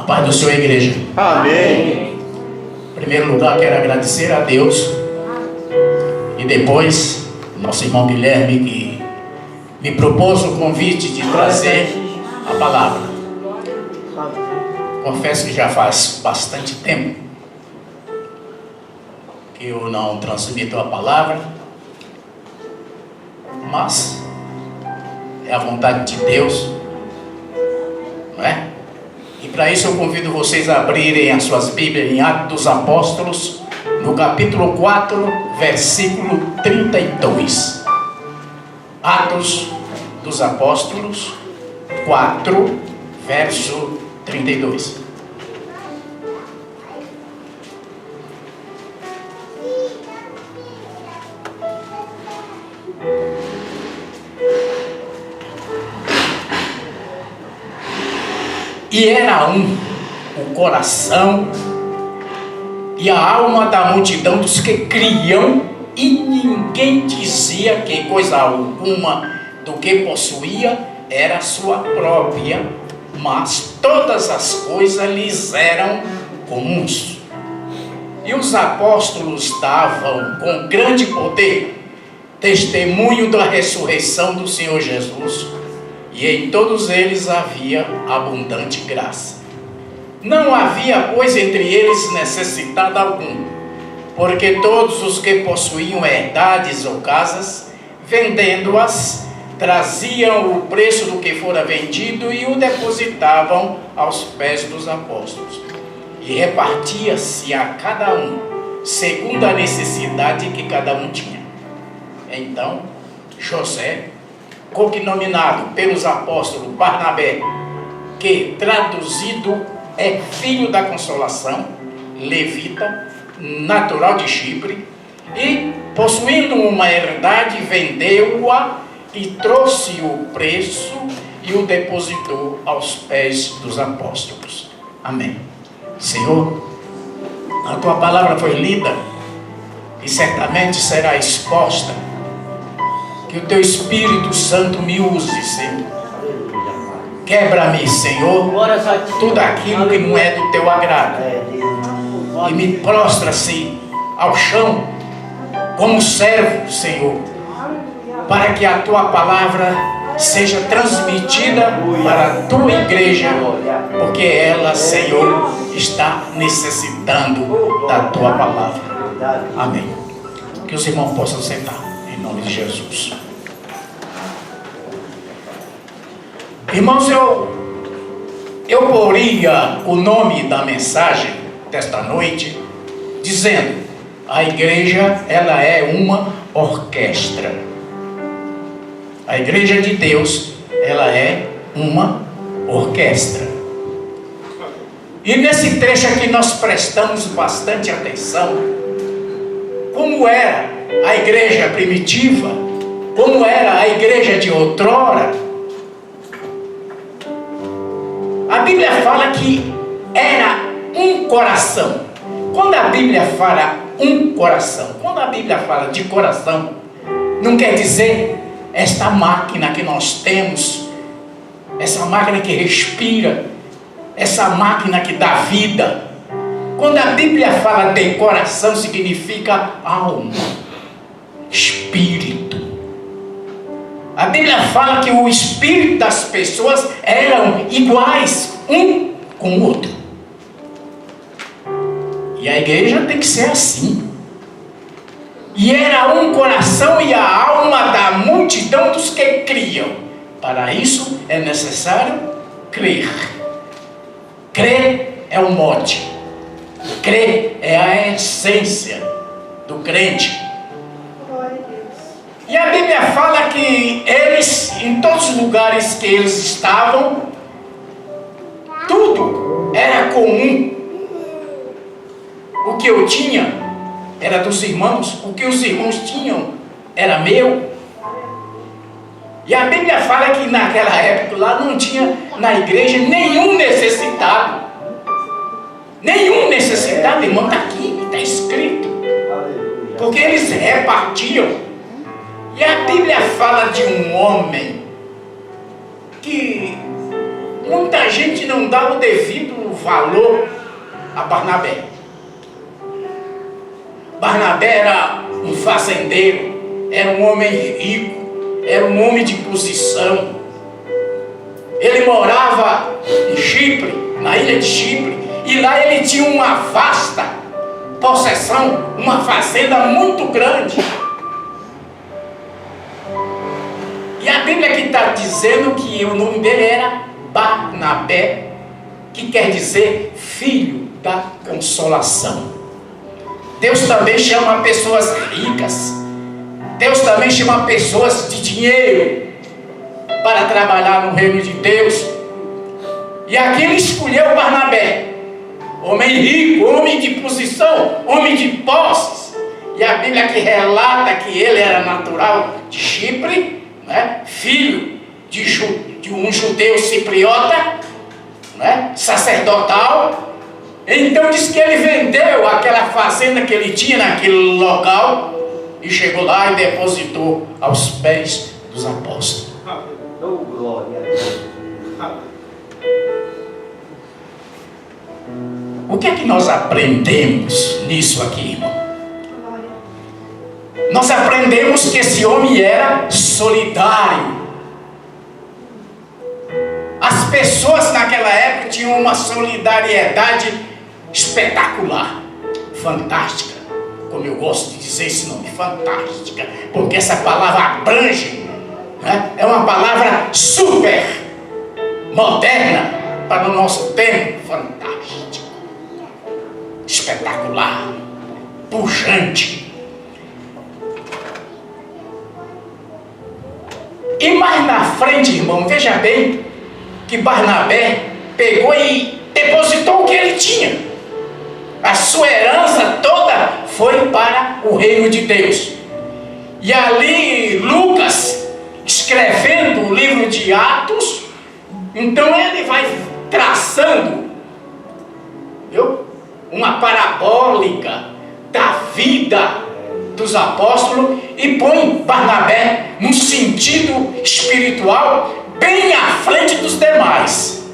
paz do Senhor, igreja. Amém. Em primeiro lugar, quero agradecer a Deus. E depois, nosso irmão Guilherme, que me propôs o convite de trazer a palavra. Confesso que já faz bastante tempo que eu não transmito a palavra, mas é a vontade de Deus, não é? E para isso eu convido vocês a abrirem as suas Bíblias em Atos dos Apóstolos, no capítulo 4, versículo 32. Atos dos Apóstolos 4, verso 32. E era o coração e a alma da multidão dos que criam, e ninguém dizia que coisa alguma do que possuía era sua própria, mas todas as coisas lhes eram comuns. E os apóstolos davam com grande poder testemunho da ressurreição do Senhor Jesus, e em todos eles havia abundante graça. Não havia, pois, entre eles necessidade algum, porque todos os que possuíam herdades ou casas, vendendo-as, traziam o preço do que fora vendido e o depositavam aos pés dos apóstolos. E repartia-se a cada um, segundo a necessidade que cada um tinha. Então, José, cognominado pelos apóstolos Barnabé, que traduzido é filho da consolação, levita, natural de Chipre, e possuindo uma herdade, vendeu-a e trouxe o preço e o depositou aos pés dos apóstolos. Amém. Senhor, a tua palavra foi lida e certamente será exposta. Que o teu Espírito Santo me use, Senhor. Quebra-me, Senhor, tudo aquilo que não é do teu agrado. E me prostra-se ao chão como servo, Senhor, para que a tua palavra seja transmitida para a tua igreja, porque ela, Senhor, está necessitando da tua palavra. Amém. Que os irmãos possam sentar, em nome de Jesus. Irmãos, eu poria o nome da mensagem desta noite dizendo: a igreja, ela é uma orquestra. A igreja de Deus, ela é uma orquestra. E nesse trecho aqui nós prestamos bastante atenção como era a igreja primitiva, como era a igreja de outrora. A Bíblia fala que era um coração. Quando a Bíblia fala um coração, quando a Bíblia fala de coração, não quer dizer esta máquina que nós temos, essa máquina que respira, essa máquina que dá vida. Quando a Bíblia fala de coração, significa alma, espírito. A Bíblia fala que o espírito das pessoas eram iguais um com o outro. E a igreja tem que ser assim. E era um coração e a alma da multidão dos que criam. Para isso é necessário crer. Crer é o mote. Crer é a essência do crente. E a Bíblia fala que eles, em todos os lugares que eles estavam, tudo era comum. O que eu tinha era dos irmãos, o que os irmãos tinham era meu. E a Bíblia fala que naquela época lá não tinha na igreja nenhum necessitado. Nenhum necessitado, irmão, está aqui, está escrito. Porque eles repartiam. E a Bíblia fala de um homem que muita a gente não dá o devido valor a Barnabé. Barnabé era um fazendeiro, era um homem rico, era um homem de posição. Ele morava em Chipre, na ilha de Chipre, e lá ele tinha uma vasta possessão, uma fazenda muito grande. E a Bíblia aqui está dizendo que o nome dele era Barnabé, que quer dizer filho da consolação. Deus também chama pessoas ricas, Deus também chama pessoas de dinheiro para trabalhar no reino de Deus. E aqui ele escolheu Barnabé, homem rico, homem de posição, homem de posses. E a Bíblia aqui relata que ele era natural de Chipre, né? Filho de um judeu cipriota, né? Sacerdotal. Então diz que ele vendeu aquela fazenda que ele tinha naquele local e chegou lá e depositou aos pés dos apóstolos. Oh, glória a Deus. O que é que nós aprendemos nisso aqui, irmão? Nós aprendemos que esse homem era solidário. As pessoas naquela época tinham uma solidariedade espetacular, fantástica, como eu gosto de dizer esse nome, fantástica, porque essa palavra abrange, né? É uma palavra super moderna para o nosso tempo, fantástico, espetacular, pujante. E mais na frente, irmão, veja bem que Barnabé pegou e depositou o que ele tinha. A sua herança toda foi para o reino de Deus. E ali Lucas, escrevendo o livro de Atos, então ele vai traçando, viu, uma parabólica da vida dos apóstolos e põe Barnabé num sentido espiritual bem à frente dos demais.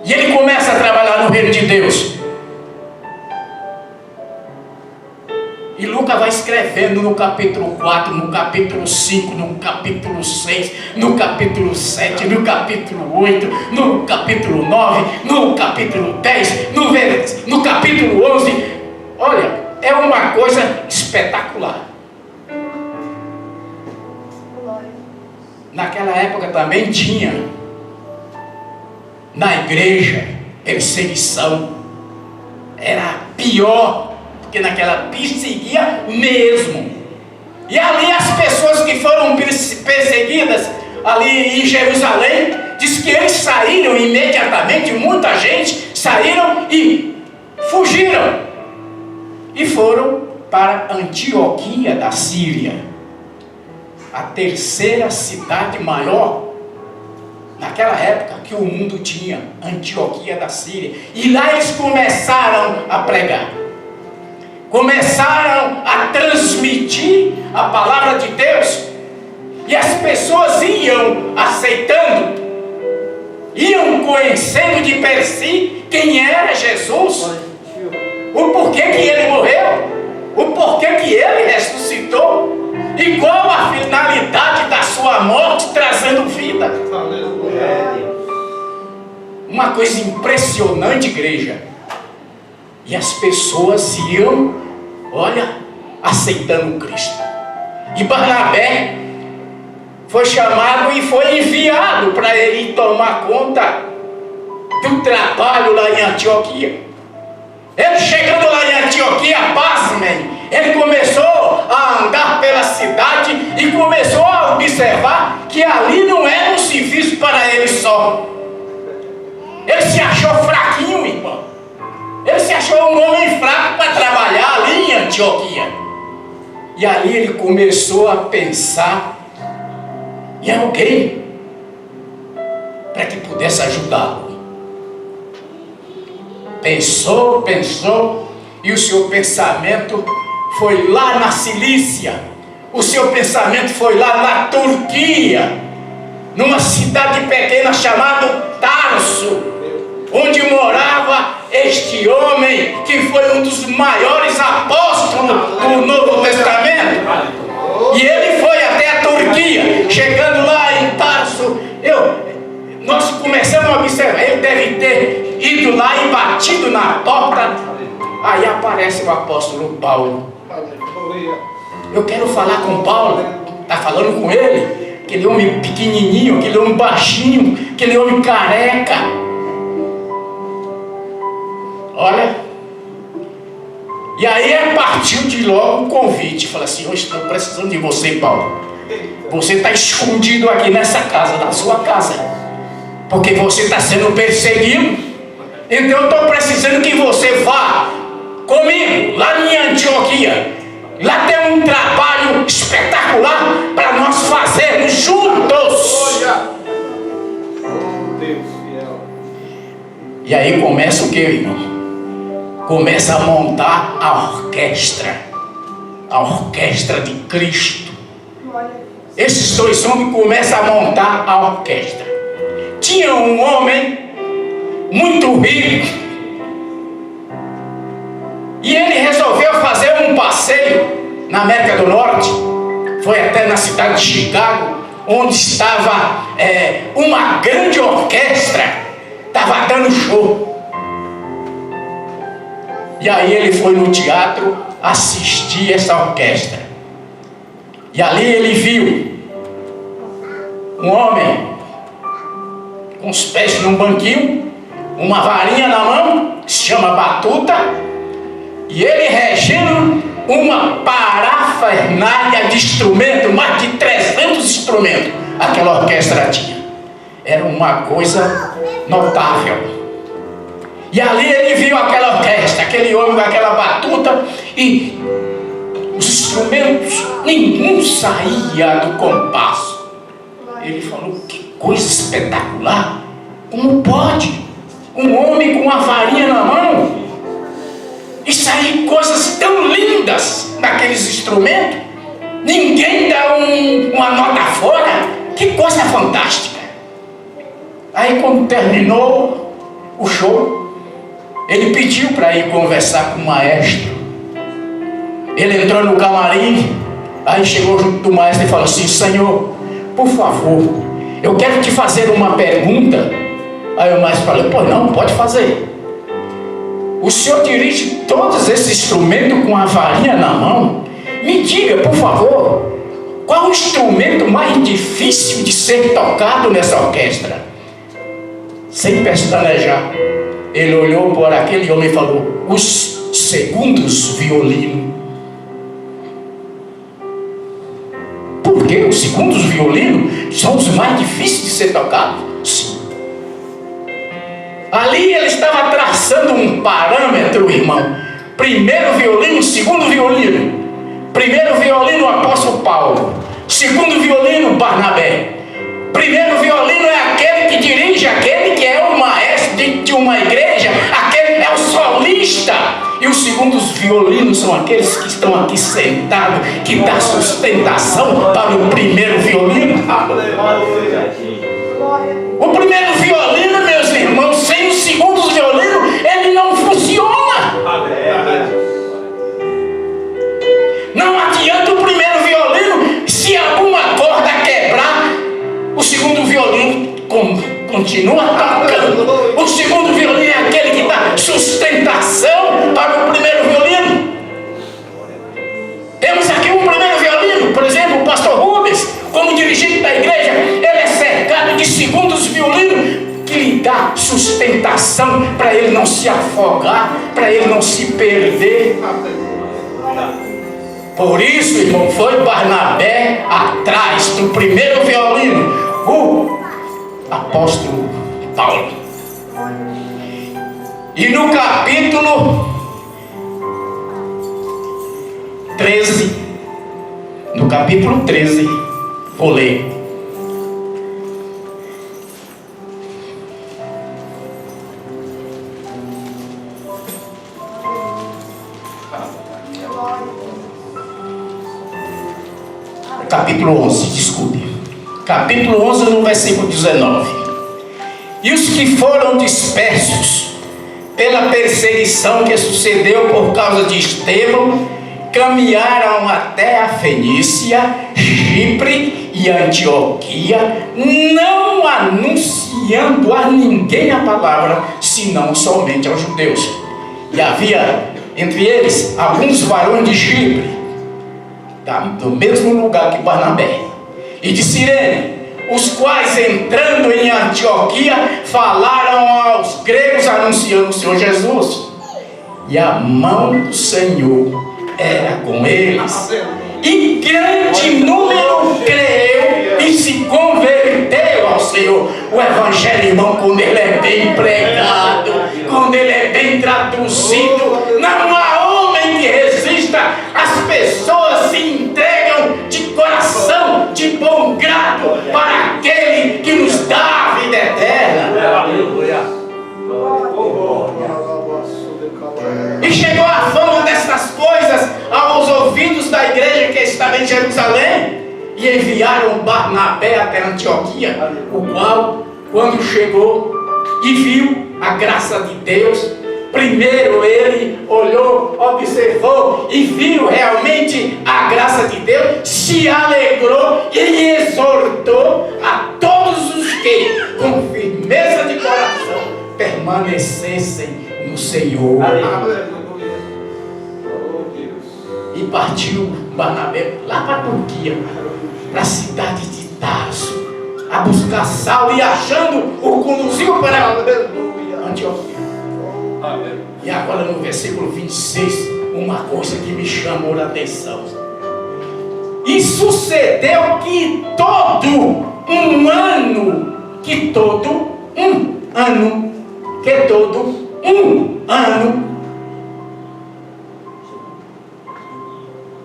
E ele começa a trabalhar no reino de Deus. E Lucas vai escrevendo no capítulo 4, no capítulo 5, no capítulo 6, no capítulo 7, no capítulo 8, no capítulo 9, no capítulo 10, no capítulo 11. Olha, é uma coisa espetacular. Naquela época também tinha na igreja perseguição. Era pior, porque naquela perseguia mesmo. E ali as pessoas que foram perseguidas ali em Jerusalém, diz que eles saíram imediatamente, muita gente saíram e fugiram e foram para Antioquia da Síria, a terceira cidade maior naquela época que o mundo tinha, Antioquia da Síria. E lá eles começaram a pregar, começaram a transmitir a palavra de Deus, e as pessoas iam aceitando, iam conhecendo de per si quem era Jesus, o porquê que ele morreu, o porquê que ele ressuscitou, e qual a finalidade da sua morte, trazendo vida. Uma coisa impressionante, igreja. E as pessoas iam, olha, aceitando Cristo. E Barnabé foi chamado e foi enviado para ele tomar conta do trabalho lá em Antioquia. Ele chegando lá em Antioquia, pasmem, ele começou a andar pela cidade e começou a observar que ali não era um serviço para ele só. Ele se achou fraquinho, irmão. Ele se achou um homem fraco para trabalhar ali em Antioquia. E ali ele começou a pensar em alguém para que pudesse ajudá-lo. Pensou, e o seu pensamento foi lá na Cilícia, o seu pensamento foi lá na Turquia, numa cidade pequena chamada Tarso, onde morava este homem que foi um dos maiores apóstolos do Novo Testamento. E ele foi até a Turquia. Chegando lá em Tarso, nós começamos a observar, ele deve ter ido lá e batido na porta. Aí aparece o apóstolo Paulo. Eu quero falar com Paulo. Está falando com ele, aquele homem pequenininho, aquele homem baixinho, aquele homem careca. Olha. E aí partiu de logo o convite. Fala assim: eu estou precisando de você, Paulo. Você está escondido aqui nessa casa, na sua casa, porque você está sendo perseguido. Então eu estou precisando que você vá comigo lá em Antioquia. Lá tem um trabalho espetacular para nós fazermos juntos. E aí começa o que, irmão? Começa a montar a orquestra de Cristo. Esses dois homens começam a montar a orquestra. Tinha um homem muito rico, e ele resolveu fazer um passeio na América do Norte. Foi até na cidade de Chicago, onde estava uma grande orquestra, estava dando show. E aí ele foi no teatro assistir essa orquestra. E ali ele viu um homem com os pés num banquinho, uma varinha na mão, que se chama batuta, e ele regendo uma parafernália de instrumentos, mais de 300 instrumentos aquela orquestra tinha. Era uma coisa notável. E ali ele viu aquela orquestra, aquele homem com aquela batuta, e os instrumentos, nenhum saía do compasso. Ele falou: que coisa espetacular! Como pode um homem com uma varinha na mão e sair coisas tão lindas naqueles instrumentos? Ninguém dá uma nota fora. Que coisa fantástica! Aí quando terminou o show, ele pediu para ir conversar com o maestro. Ele entrou no camarim, aí chegou junto do maestro e falou assim: Senhor, por favor, eu quero te fazer uma pergunta. Aí o maestro falou: pô, não, pode fazer. O senhor dirige todos esses instrumentos com a varinha na mão. Me diga, por favor, qual o instrumento mais difícil de ser tocado nessa orquestra? Sem pestanejar, ele olhou para aquele homem e falou: os segundos violinos. Por quê? Os segundos violinos são os mais difíceis de ser tocados? Sim. Ali ele estava traçando um parâmetro, irmão. Primeiro violino, segundo violino. Primeiro violino, o apóstolo Paulo. Segundo violino, Barnabé. Primeiro violino é aquele que dirige, aquele que é o maestro de uma igreja, aquele é o solista. E os segundos violinos são aqueles que estão aqui sentados, que dá sustentação para o primeiro violino. O primeiro violino, meus irmãos, sem os segundos violinos, ele não funciona. Não adianta o primeiro violino, se alguma corda quebrar, o segundo violino continua tocando. O segundo violino é aquele que dá sustentação para o primeiro violino. Temos aqui um primeiro violino, por exemplo, o pastor Rubens, como dirigente da igreja, ele é cercado de segundos violinos que lhe dá sustentação para ele não se afogar, para ele não se perder. Por isso, irmão, foi Barnabé atrás do primeiro violino, o apóstolo Paulo. E no capítulo 13, vou ler. Capítulo 11, desculpe. Capítulo 11, no versículo 19. E os que foram dispersos pela perseguição que sucedeu por causa de Estevão, caminharam até a Fenícia, Chipre e Antioquia, não anunciando a ninguém a palavra, senão somente aos judeus. E havia entre eles alguns varões de Chipre, do mesmo lugar que Barnabé, e de Cirene, os quais, entrando em Antioquia, falaram aos gregos anunciando o Senhor Jesus. E a mão do Senhor era com eles. E grande número creu e se converteu ao Senhor. O Evangelho, irmão, quando ele é bem pregado, quando ele é bem traduzido, não há homem que resista. As pessoas se entregam de coração, de bom grado, para aquele que nos dá a vida eterna. Aleluia. E chegou a fama dessas coisas aos ouvidos da igreja que estava em Jerusalém, e enviaram Barnabé até Antioquia, o qual, quando chegou e viu a graça de Deus, primeiro ele olhou, observou e viu realmente a graça de Deus, se alegrou e exortou a todos os que, com firmeza de coração, permanecessem no Senhor. E partiu Barnabé lá para a Turquia, para a cidade de Tarso, a buscar Saulo, e achando o conduziu para Antioquia. E agora no versículo 26, uma coisa que me chamou a atenção. E sucedeu que todo um ano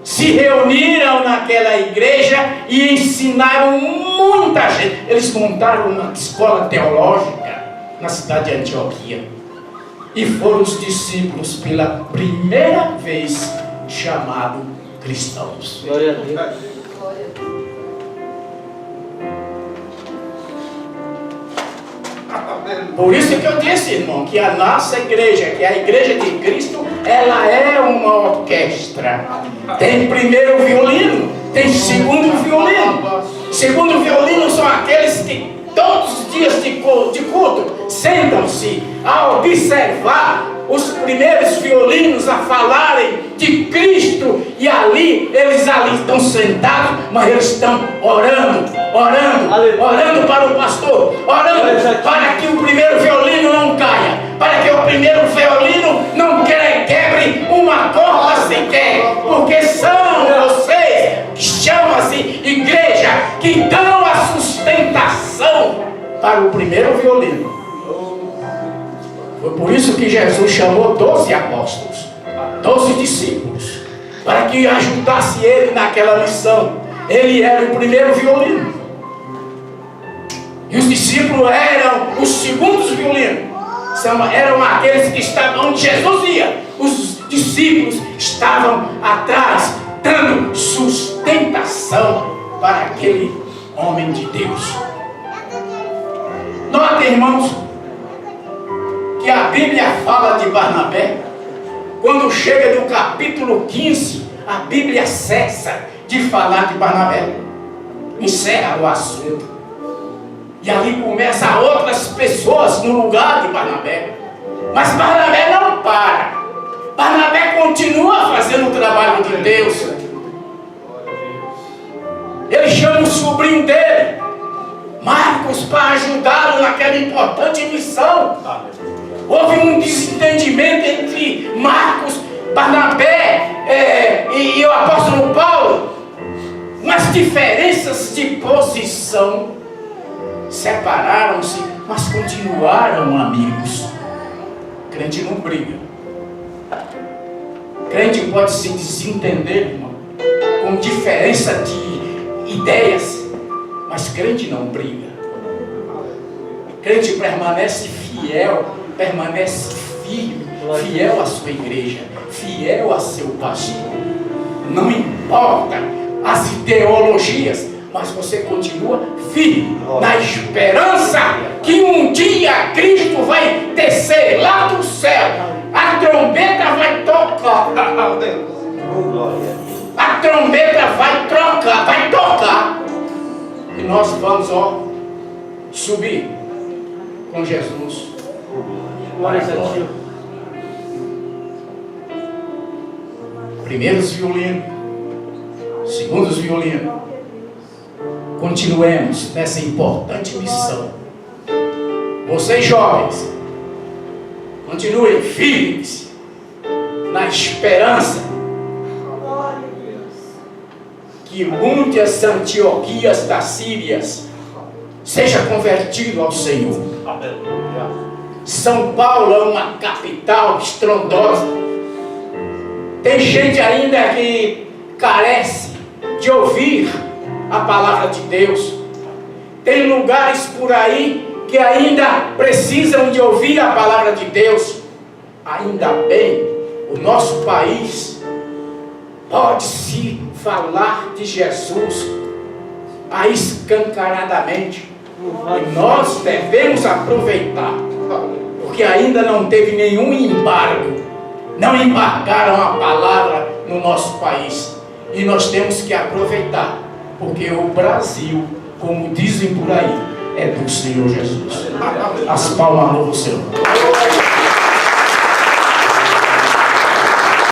se reuniram naquela igreja e ensinaram muita gente. Eles montaram uma escola teológica na cidade de Antioquia. E foram os discípulos pela primeira vez chamados cristãos. Glória a Deus. Por isso que eu disse, irmão, que a nossa igreja, que a igreja de Cristo, ela é uma orquestra. Tem primeiro violino, tem segundo violino. Segundo violino são aqueles que todos os dias de culto sentam-se a observar os primeiros violinos a falarem de Cristo, e eles ali estão sentados, mas eles estão orando para o pastor, orando para que o primeiro violino não caia, para que o primeiro violino não quebre uma corda sequer, porque são vocês que chamam-se igreja, que dão a sustentação para o primeiro violino. Foi por isso que Jesus chamou 12 apóstolos, 12 discípulos, para que ajudasse ele naquela missão. Ele era o primeiro violino, e os discípulos eram os segundos violinos. Eram aqueles que estavam onde Jesus ia. Os discípulos estavam atrás, dando sustentação para aquele homem de Deus. Notem, irmãos, que a Bíblia fala de Barnabé. Quando chega no capítulo 15, a Bíblia cessa de falar de Barnabé, encerra o assunto, e ali começa outras pessoas no lugar de Barnabé. Mas Barnabé não para. Barnabé continua fazendo o trabalho de Deus. Ele chama o sobrinho dele, Marcos, para ajudá-lo naquela importante missão. Houve um desentendimento entre Marcos, Barnabé e o apóstolo Paulo. Umas diferenças de posição. Separaram-se, mas continuaram amigos. Crente não briga. Crente pode se desentender, irmão, com diferença de ideias, mas crente não briga. Crente permanece fiel, permanece firme, fiel à sua igreja, fiel a seu pastor. Não importa as ideologias, mas você continua firme na esperança que um dia Cristo vai descer lá do céu, a trombeta vai tocar, a trombeta vai tocar, e nós vamos, subir com Jesus. Glória a Deus. Primeiros violinos, segundos violinos, continuemos nessa importante missão. Vocês jovens, continuem firmes na esperança que muitas Antioquias das Sírias seja convertido ao Senhor. São Paulo é uma capital estrondosa. Tem gente ainda que carece de ouvir a palavra de Deus. Tem lugares por aí que ainda precisam de ouvir a palavra de Deus. Ainda bem, o nosso país pode-se falar de Jesus escancaradamente. E nós devemos aproveitar, porque ainda não teve nenhum embargo. Não embargaram a palavra no nosso país. E nós temos que aproveitar, porque o Brasil, como dizem por aí, é do Senhor Jesus. As palmas no Senhor.